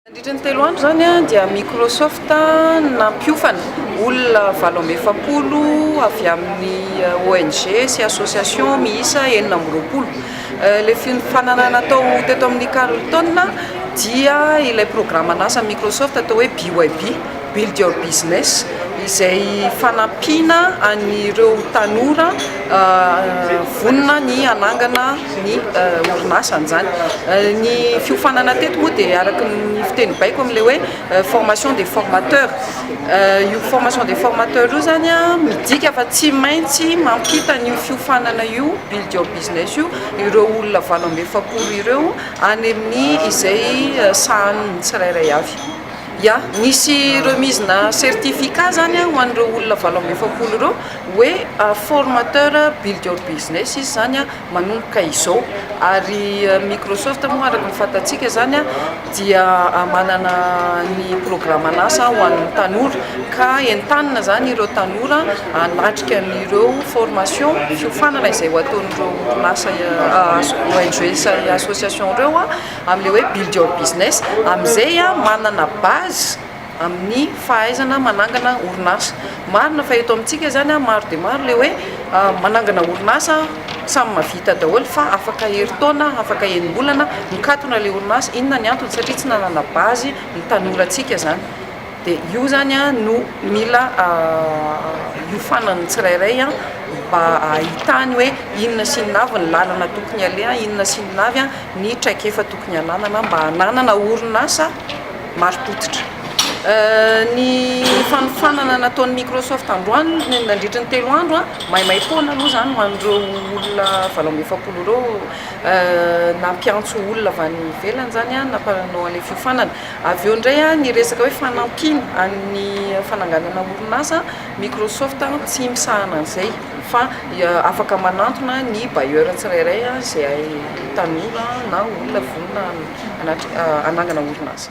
Nandritra ny telo andro zany dia Microsoft nampiofana olona 720 avy amin'ny ONG sy association miisa 420. Le fifanana natao teto amin'ny Carleton dia ilay programme nasa Microsoft atao hoe BYB, Build Your Business, izay fanampiana anireo tanora vonona ny anangana ny orinasany zany. Ny fiofanana teto moa dia araka ny fiteny baiko amin'ilay hoe formation des formateurs. Io formation des formateurs io zany midika fa tsy maintsy mampita io fiofanana io Build Your Business io ireo olona 720 ireo any amin'ny izay sahan'ny tsirairay avy. Ya, nisy remise-na certificat zany ho an'ireo olona 720 ireo hoe formateur Build Your Business izy zany manomboka izao. Ary Microsoft moa araka ny fantatsika zany dia manana ny programme nasa ho an'ny tanora ka entanina zany ireo tanora hanatrika an'ireo formation fiofanana izay ho ataon'ireo orinasa ONG sy association ireo amin'ilay hoe Build Your Business, amin'izay manana base amin'ny fahaizana manangana orinasa. Marina fa eto amintsika zany maro dia maro le hoe manangana orinasa samy mahavita daholo fa afaka herintaona, afaka enim-bolana mikatona le orinasa. Inona ny antony? Satria tsy nanana base ny tanorantsika zany. Dia io zany no mila iofanan'ny tsirairay mba ahitany hoe inona sy inona avy ny lalana tokony aleha, inona sy inona avy ny traikefa tokony hananana mba hananana orinasa marim-potitra. Ny fanofanana nataon'ny Microsoft androany nandritra ny telo andro maimaimpona aloha zany ho an'ireo olona 720 ireo nampiantso olona avy any ivelany zany nampanao an'ilay fiofanana. Avy eo indray ny resaka hoe fanampiana amin'ny fananganana orinasa, Microsoft tsy misahana an'izay fa afaka manantona ny bailleur tsirairay izay tanora na olona vonona hanangana orinasa.